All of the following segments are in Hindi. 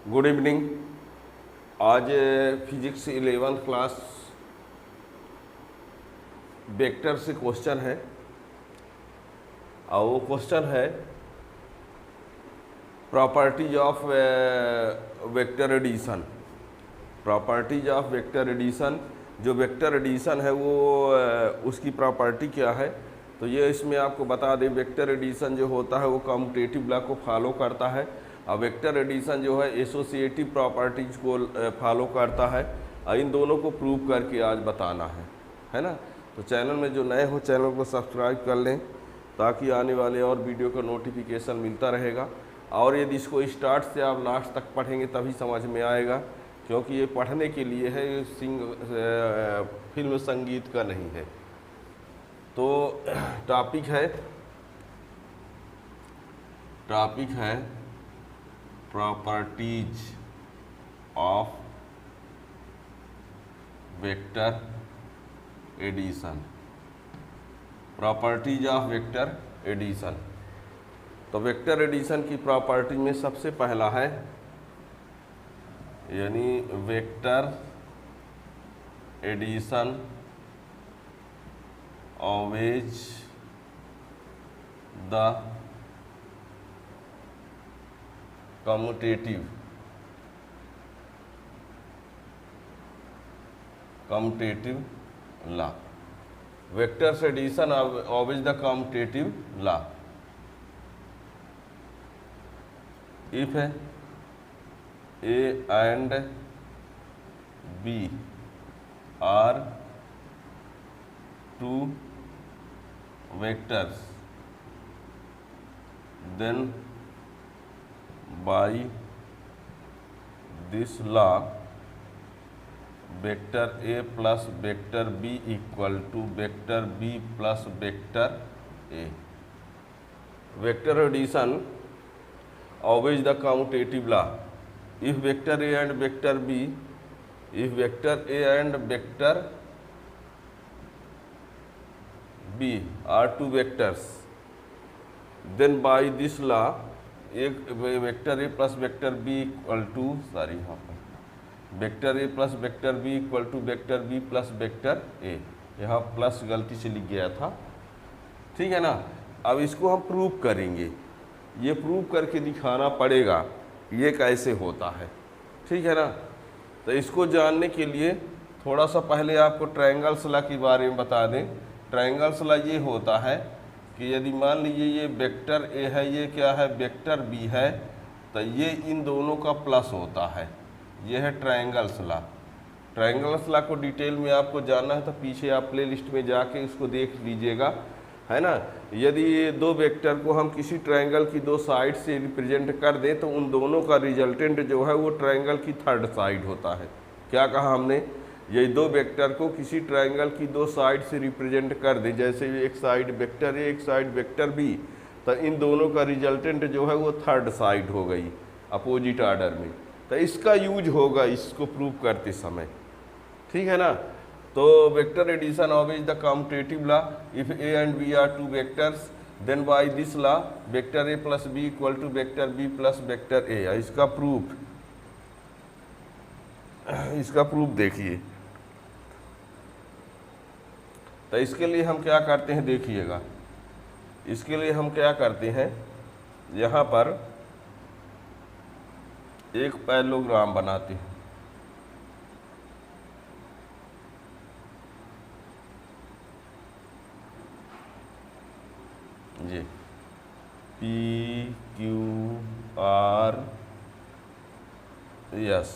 Good evening. आज फिजिक्स 11th क्लास वेक्टर से क्वेश्चन है और वो क्वेश्चन है properties of vector addition. Properties of vector addition, जो वेक्टर एडिशन है वो उसकी प्रॉपर्टी क्या है, तो ये इसमें आपको बता दें। वेक्टर एडिशन जो होता है वो कम्यूटेटिव लॉ को फॉलो करता है और वेक्टर एडिशन जो है एसोसिएटिव प्रॉपर्टीज को फॉलो करता है और इन दोनों को प्रूव करके आज बताना है ना। तो चैनल में जो नए हो चैनल को सब्सक्राइब कर लें ताकि आने वाले और वीडियो का नोटिफिकेशन मिलता रहेगा। और यदि इसको स्टार्ट से आप लास्ट तक पढ़ेंगे तभी समझ में आएगा, क्योंकि ये पढ़ने के लिए है, ये फिल्म संगीत का नहीं है। तो टॉपिक है properties of vector addition. Properties of vector addition. तो वेक्टर एडिशन की प्रॉपर्टी में सबसे पहला है यानी vector addition always the commutative law. Vectors addition always the commutative law. If A and B are two vectors, then by this law vector A plus vector B equal to vector B plus vector A. Vector addition always the commutative law. If vector A and vector B, if vector A and vector B are two vectors, then by this law एक vector A plus vector B equal to यहाँ पर vector A plus vector B equal to vector B plus vector A, यहाँ प्लस गलती से लिख गया था, ठीक है ना। अब इसको हम प्रूव करेंगे, ये प्रूव करके दिखाना पड़ेगा ये कैसे होता है, ठीक है ना। तो इसको जानने के लिए थोड़ा सा पहले आपको ट्रायंगल्स लॉ के बारे में बता दें। ट्रायंगल्स लॉ ये होता है कि यदि मान लीजिए ये वेक्टर ए है, ये क्या है वेक्टर बी है, तो ये इन दोनों का प्लस होता है, ये है ट्रायंगल्स लॉ। ट्रायंगल्स लॉ को डिटेल में आपको जानना है तो पीछे आप प्ले लिस्ट में जाके उसको देख लीजिएगा, है ना। यदि ये दो वेक्टर को हम किसी ट्रायंगल की दो साइड से रिप्रेजेंट कर दें तो उन दोनों का रिजल्टेंट जो है वो ट्रायंगल की थर्ड साइड होता है। क्या कहा हमने, ये दो वेक्टर को किसी ट्रायंगल की दो साइड से रिप्रेजेंट कर दें, जैसे एक साइड वेक्टर ए एक साइड वेक्टर बी, तो इन दोनों का रिजल्टेंट जो है वो थर्ड साइड हो गई अपोजिट आर्डर में। तो इसका यूज होगा इसको प्रूव करते समय, ठीक है ना। तो vector addition always the commutative law. If A and B are two vectors then by this law vector A plus B equal to vector B plus vector A. इसका प्रूफ देखिए। तो इसके लिए हम क्या करते हैं देखिएगा, इसके लिए हम क्या करते हैं, यहाँ पर एक पैरेललोग्राम बनाते हैं। जी P Q R S,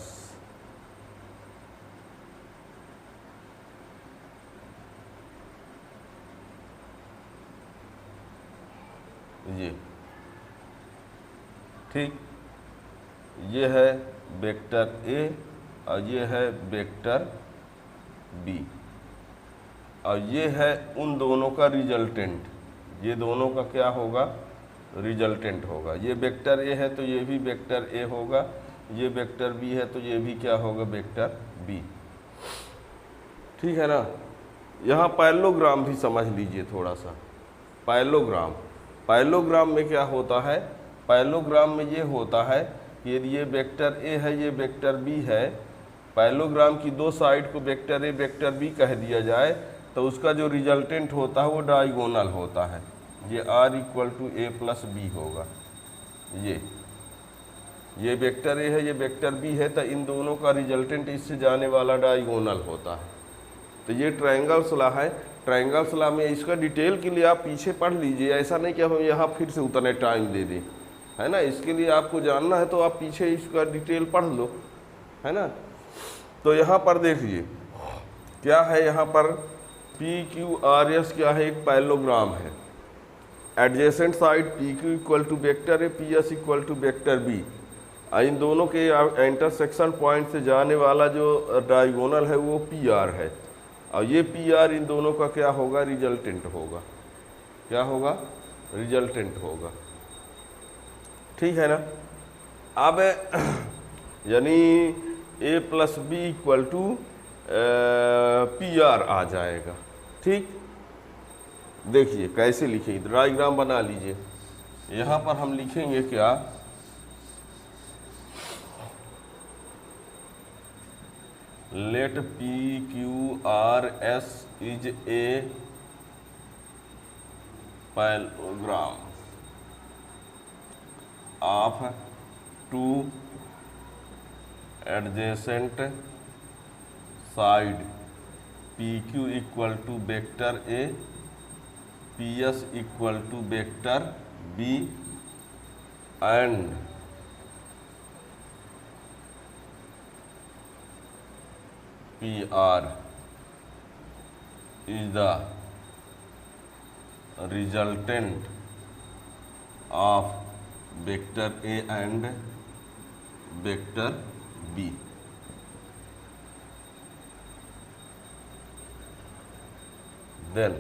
जी ठीक, ये है वेक्टर A और ये है वेक्टर B और ये है उन दोनों का रिजल्टेंट। ये दोनों का क्या होगा, रिजल्टेंट होगा। ये वेक्टर ए है तो ये भी वेक्टर ए होगा, ये वेक्टर बी है तो ये भी क्या होगा वेक्टर बी, ठीक है ना। यहाँ पैरेललोग्राम भी समझ लीजिए थोड़ा सा। पैरेललोग्राम में क्या होता है, पैरेललोग्राम में ये होता है कि यदि ये वेक्टर ए है, ये वेक्टर बी है, पैरेललोग्राम की दो साइड को वेक्टर ए वेक्टर बी कह दिया जाए तो उसका जो रिजल्टेंट होता है वो डायगोनल होता है। ये r equal to A plus B होगा। ये वेक्टर ए है, ये वेक्टर बी है, तो इन दोनों का रिजल्टेंट इससे जाने वाला डायगोनल होता है। तो ये ट्रायंगल्स लॉ है। ट्रायंगल्स लॉ में इसका डिटेल के लिए आप पीछे पढ़ लीजिए, ऐसा नहीं कि हम यहाँ फिर से उतने टाइम दे दें, है ना। इसके लिए आपको जानना है तो आप पीछे इसका डिटेल पढ़ लो, है ना। तो यहाँ पर देखिए क्या है, यहाँ पर पी क्यू आर एस क्या है, एक पैरेललोग्राम है। Adjacent side P Q equal to vector A, P S equal to vector B. इन दोनों के इंटरसेक्शन पॉइंट से जाने वाला जो डायगोनल है वो पी आर है, और ये पी आर इन दोनों का क्या होगा, रिजल्टेंट होगा। क्या होगा, रिजल्टेंट होगा। ठीक है ना। अब यानी A plus B equal to P R आ जाएगा। ठीक, देखिए कैसे लिखेंगे, डायग्राम बना लीजिए। यहाँ पर हम लिखेंगे क्या, let P Q R S is a parallelogram of two adjacent side P Q equal to vector A, P S equal to vector B, and P R is the resultant of vector A and vector B. Then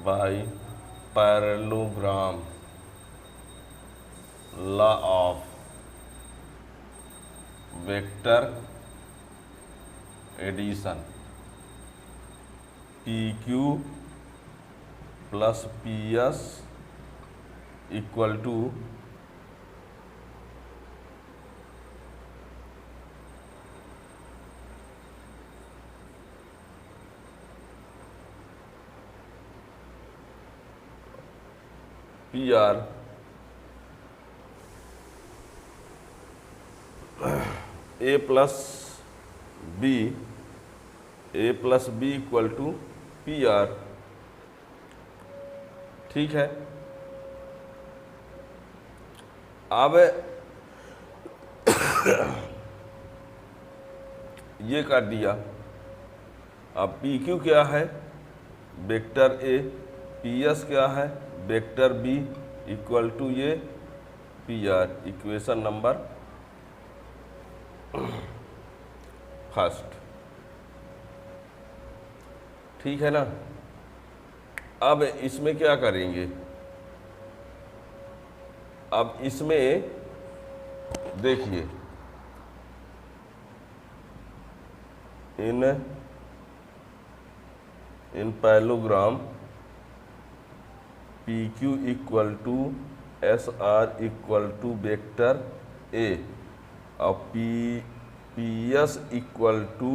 by parallelogram law of vector addition, PQ plus PS equal to PR A plus B, A plus B equal to P R. ठीक है। अब ये कर दिया। अब पी क्यू क्या है, वेक्टर ए, पी एस क्या है, वेक्टर बी, इक्वल टू ये P R. Equation number first. ठीक है ना। अब इसमें क्या करेंगे, अब इसमें देखिए in parallelogram P Q equal to S R equal to vector A और P S equal to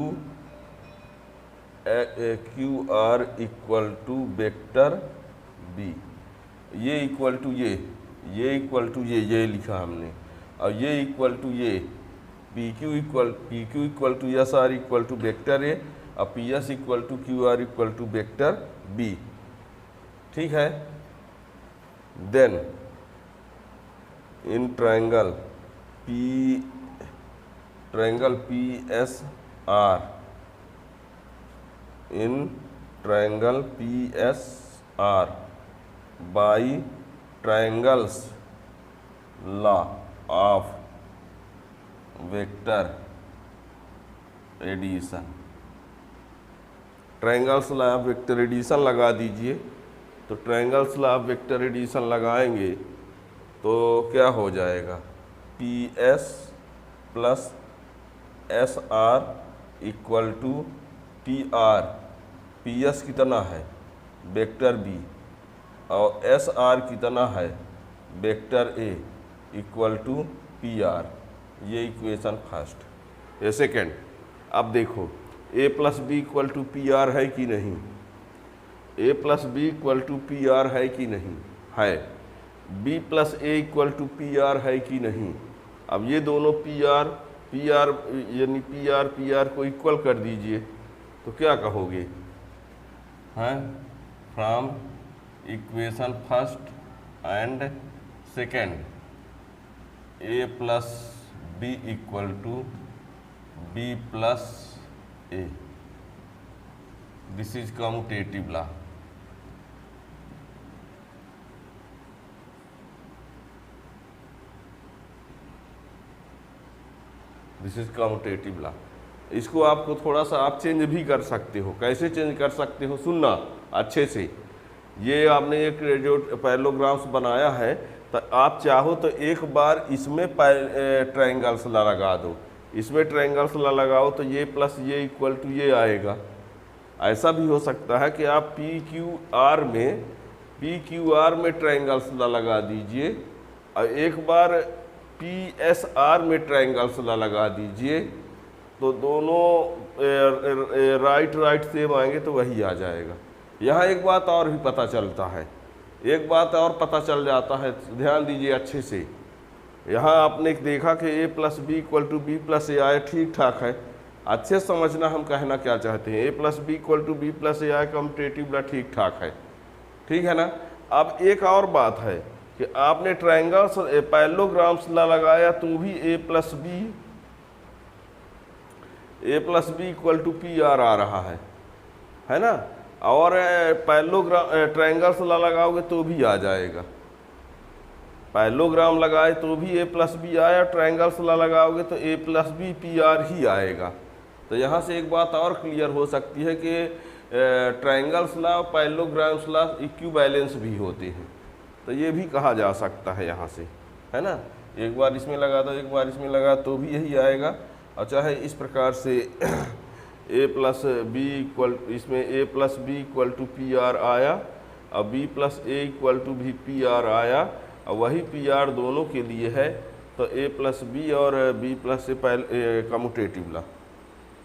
Q R equal to vector B. ये इक्वल टू ये इक्वल टू ये लिखा हमने, और ये इक्वल टू ये P Q equal to S R equal to vector A और P S equal to Q R equal to vector B. ठीक है। Then in triangle P S are, in triangle PSR by triangles law of vector addition। Triangles law of vector addition लगा दीजिए। तो triangles law of vector addition लगाएंगे तो क्या हो जाएगा, P S plus S R equal to P R. P S कितना है, वेक्टर बी, और एस आर कितना है, vector A, equal to P R, ये इक्वेशन फर्स्ट। ये सेकेंड, अब देखो A plus B equal to P R है कि नहीं, ए plus B equal to P R है कि नहीं, है। B plus A equal to P R है कि नहीं। अब ये दोनों पी आर यानी पी आर को इक्वल कर दीजिए, तो क्या कहोगे, हैं, from equation first and second A plus B equal to B plus A, this is commutative law. This is commutative law. इसको आपको थोड़ा सा आप चेंज भी कर सकते हो। कैसे चेंज कर सकते हो, सुनना अच्छे से। ये आपने एक जो पैरेललोग्राम्स बनाया है, तो आप चाहो तो एक बार इसमें ट्रायंगल्स लगा दो, इसमें ट्रायंगल्स लगाओ तो ये प्लस ये इक्वल टू ये आएगा। ऐसा भी हो सकता है कि आप पी क्यू आर में ट्रायंगल्स लगा दीजिए और एक बार पी एस आर में ट्रायंगल्स लगा दीजिए, तो दोनों राइट सेम आएंगे तो वही आ जाएगा। यहाँ एक बात और भी पता चलता है, एक बात और पता चल जाता है, ध्यान दीजिए अच्छे से। यहाँ आपने देखा कि A plus B equal to B plus A आए, ठीक ठाक है। अच्छे समझना हम कहना क्या चाहते हैं, A plus B equal to B plus A आए कम्यूटेटिव लॉ, ठीक ठाक है, ठीक है ना। अब एक और बात है कि आपने ट्रायंगल्स पैरेललोग्राम्स लगाया तो भी A plus B equal to P R आ रहा है ना। और ट्रायंगल्स लगाओगे तो भी आ जाएगा। पैरेललोग्राम लगाए तो भी ए प्लस बी आया, ट्रायंगल्स लगाओगे तो A plus B P R ही आएगा। तो यहाँ से एक बात और क्लियर हो सकती है कि ट्रायंगल्स लॉ और पैरेललोग्राम्स लॉ इक्विवेलेंस भी होते हैं, तो ये भी कहा जा सकता है यहाँ से, है ना। एक बार इसमें लगा दो, एक बार इसमें लगा तो भी यही आएगा। और चाहे इस प्रकार से ए प्लस बी इक्वल, इसमें A plus B equal to P R आया और B plus A equal to भी पी आर आया, और वही पी आर दोनों के लिए है, तो ए प्लस बी और B plus A commutative law,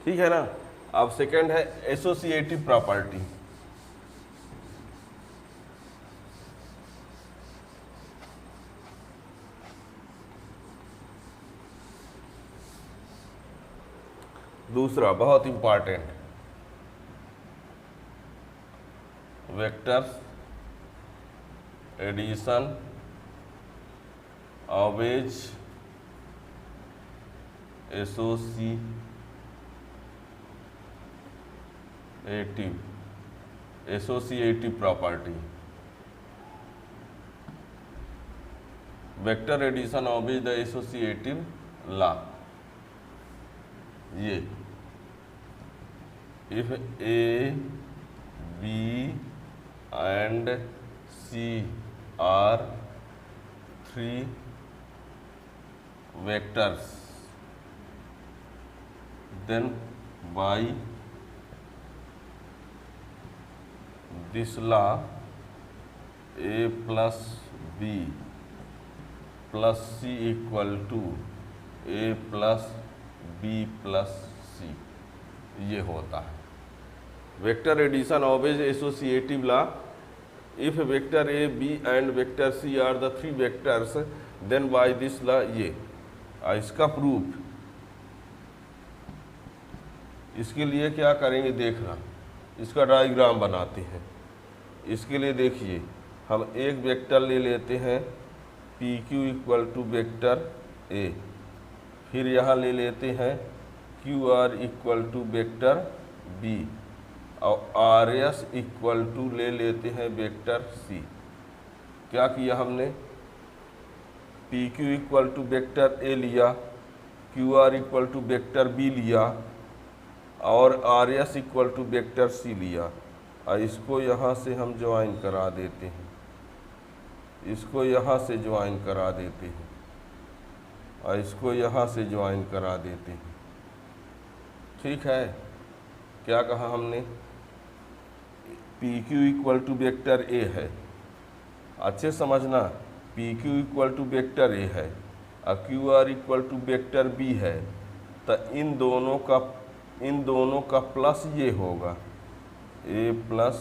ठीक है ना। अब सेकंड है एसोसिएटिव प्रॉपर्टी। दूसरा बहुत important, vectors addition always associative property. Vector addition always the associative law. ये if A, B and C are three vectors, then by this law A plus B plus C equal to A plus B plus C, ये होता है vector addition always associative law. If vector A B and vector C are the three vectors, then by this law, ये इसका प्रूफ। इसके लिए क्या करेंगे देखना, इसका डायग्राम बनाते हैं। इसके लिए देखिए, हम एक वेक्टर ले लेते हैं P Q equal to vector A, फिर यहाँ ले लेते हैं Q R equal to vector B, और आर एस इक्वल टू ले लेते हैं वेक्टर सी। क्या किया हमने, P Q equal to vector A लिया, Q R equal to vector B लिया, और R S equal to vector C लिया, और इसको यहाँ से हम ज्वाइन करा देते हैं, इसको यहाँ से ज्वाइन करा देते हैं, और इसको यहाँ से ज्वाइन करा देते हैं, ठीक है। क्या कहा हमने, P Q equal to vector A है, अच्छे समझना, P Q equal to vector A है और Q R equal to vector B है, तो इन दोनों का प्लस ये होगा ए प्लस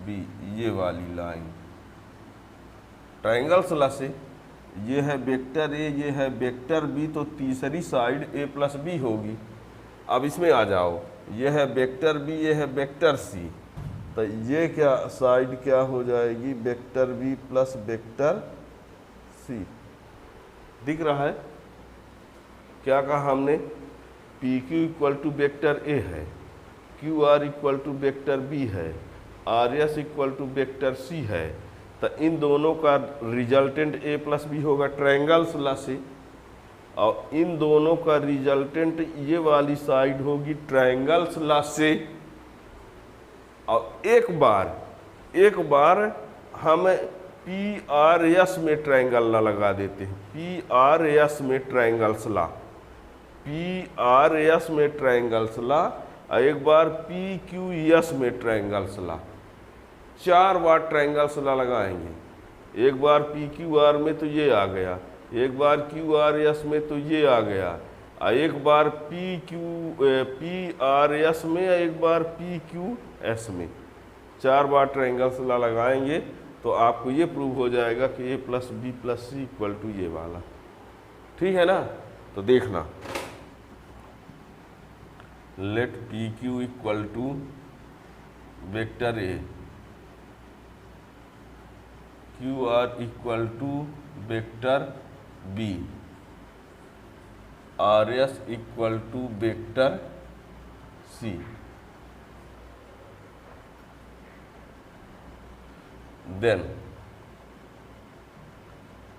बी, ये वाली लाइन ट्रायंगल्स ला से ये है वेक्टर ए, ये है वेक्टर बी, तो तीसरी साइड ए प्लस बी होगी। अब इसमें आ जाओ, ये है वेक्टर बी, ये है वेक्टर सी, तो ये क्या साइड क्या हो जाएगी, vector B plus vector C. दिख रहा है क्या कहा हमने, P Q equal to vector A है, Q R equal to vector B है, R S equal to vector C है, तो इन दोनों का रिजल्टेंट ए प्लस बी होगा ट्रायंगल्स ला से, और इन दोनों का रिजल्टेंट ये वाली साइड होगी ट्रायंगल्स ला से। और एक बार हम पी आर एस में ट्रायंगल ला लगा देते हैं, पी आर एस में ट्रायंगल्स ला, पी आर एस में ट्रायंगल्स ला, और एक बार पी क्यू एस में ट्रायंगल्स ला। 4 बार ट्रायंगल्स ला लगाएंगे। एक बार पी क्यू आर में तो ये आ गया, एक बार क्यू आर एस में तो ये आ गया, और एक बार पी आर एस में, एक बार पी क्यू एस में। 4 बार ट्रायंगल्स ला लगाएंगे तो आपको ये प्रूव हो जाएगा कि A plus B plus C equal to ये वाला। ठीक है ना, तो देखना, let P Q equal to vector A, Q R equal to vector B, R S equal to vector C. Then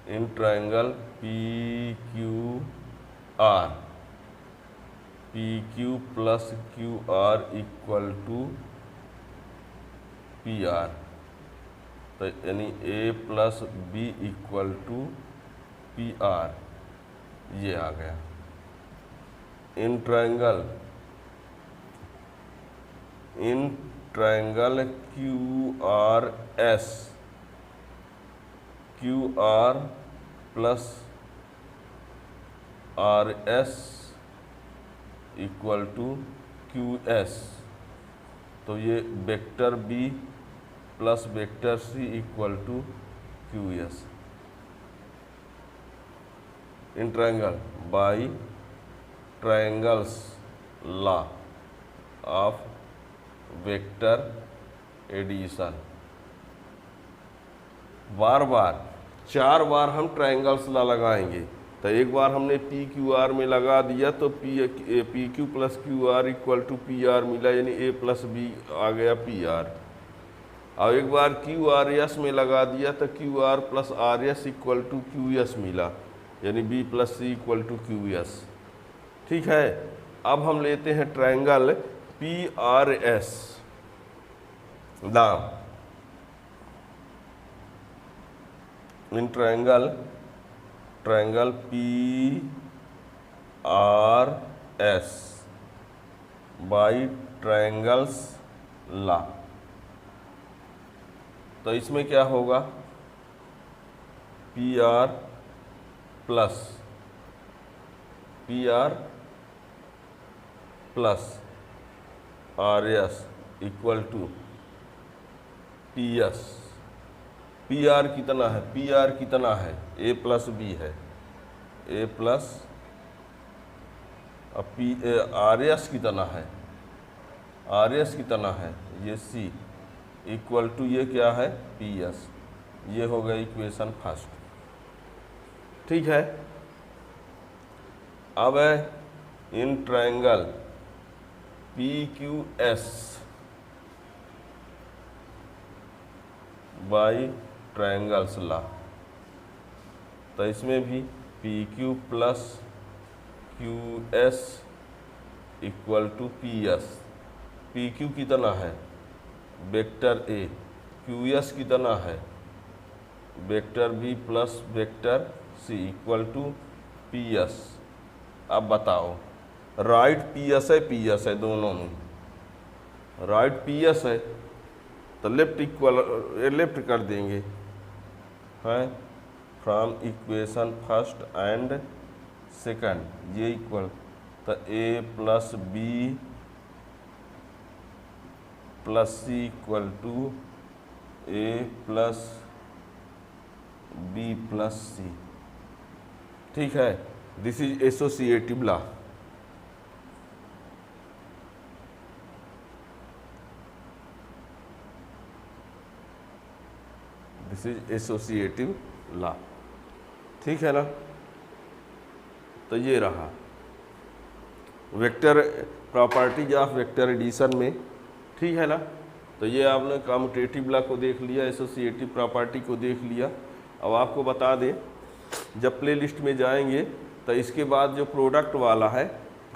in triangle P Q R, P Q plus Q R equal to P R, तो यानी A plus B equal to P R, ये आ गया। In triangle Q R S, Q R plus R S equal to Q S, तो ये vector B plus vector C equal to Q S. In triangle by triangles law of vector addition. बार 4 बार हम ट्रायंगल्स ला लगाएंगे, तो एक बार हमने पी क्यू आर में लगा दिया तो P Q plus Q R equal to P R मिला, यानी ए प्लस बी आ गया पी आर। और एक बार क्यू आर एस में लगा दिया तो Q R plus R S equal to Q S मिला, यानी B plus C equal to Q S. ठीक है, अब हम लेते हैं ट्रायंगल पी आर एस नाम। In triangle P R S by triangles law, तो इसमें क्या होगा, P R plus R S equal to P S. P R कितना है, पी आर कितना है, ए प्लस बी है, ए प्लस, अब पी आर एस कितना है, आर एस कितना है, ये सी इक्वल टू ये क्या है पी एस। ये हो गया इक्वेशन फर्स्ट। ठीक है, अब है in triangle P Q S by triangles law, तो इसमें भी P Q plus Q S equal to P S. P Q कितना है, वेक्टर ए, क्यू एस कितना है, vector B plus vector C equal to P S. अब बताओ, राइट पी एस है, पी एस है, दोनों में राइट पी एस है तो लेफ्ट इक्वल लेफ्ट कर देंगे, है from equation first and second ये इक्वल तो A plus B plus C equal to A plus B plus C. ठीक है, this is associative law. This is associative law. ठीक है ना। तो ये रहा vector properties of vector addition में। ठीक है ना। तो ये आपने कम्यूटेटिव लॉ को देख लिया, एसोसिएटिव प्रॉपर्टी को देख लिया। अब आपको बता दें, जब प्ले लिस्ट में जाएंगे तो इसके बाद जो प्रोडक्ट वाला है,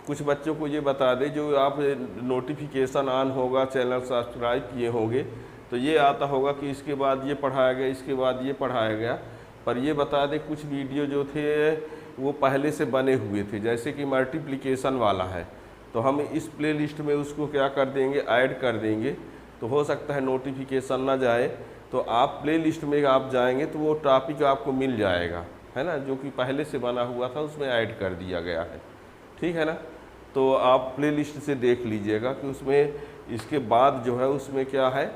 कुछ बच्चों को ये बता दें जो आप नोटिफिकेशन ऑन होगा, चैनल सब्सक्राइब किए होंगे तो ये आता होगा कि इसके बाद ये पढ़ाया गया, इसके बाद ये पढ़ाया गया। पर ये बता दें कुछ वीडियो जो थे वो पहले से बने हुए थे, जैसे कि मल्टीप्लिकेशन वाला है तो हम इस प्ले लिस्ट में उसको क्या कर देंगे, ऐड कर देंगे। तो हो सकता है नोटिफिकेशन ना जाए तो आप प्ले लिस्ट में आप जाएंगे तो वो टॉपिक आपको मिल जाएगा, है ना, जो कि पहले से बना हुआ था उसमें ऐड कर दिया गया है। ठीक है ना। तो आप प्ले लिस्ट से देख लीजिएगा कि उसमें इसके बाद जो है उसमें क्या है,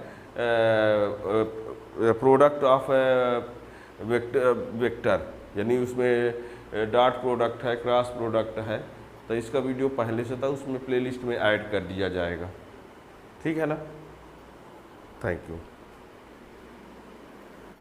प्रोडक्ट ऑफ वेक्टर, यानी उसमें डॉट प्रोडक्ट है, क्रॉस प्रोडक्ट है। तो इसका वीडियो पहले से था, उसमें प्लेलिस्ट में ऐड कर दिया जाएगा। ठीक है ना। Thank you.